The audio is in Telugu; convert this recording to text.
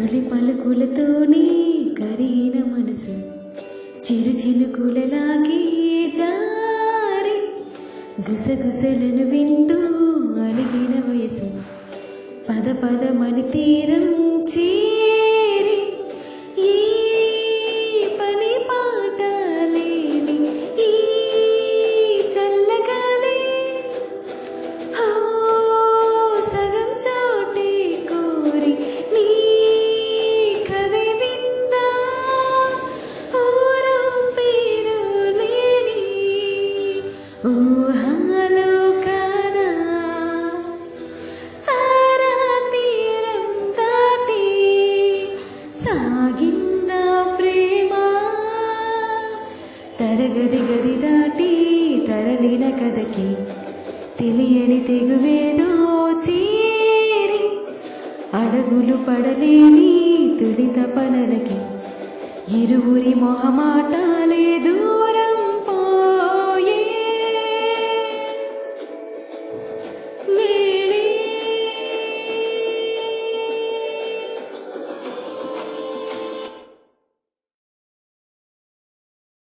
తొలి పలుకులతోనే కరిగిన మనసు చిరు చినుకులలాగే జారి గుసగుసలను వింటూ అలిగిన వయసు పద పదమని తీరం చేరి ఈ పని పాట లేని ఈ చల్లగాలి సగం చోటే కోరి నీ కవి విందా ఊరు పేరు లేని ఊహలో కాదా తారా తీరం దాటి సాగిందా ప్రేమ తరగది గది దాటి తరలిన కథకి తెలియని తెగువేదో చేరి అడుగులు పడలేని తుడి తపనలకి ఇరువురి మొహమాటాలే దూరం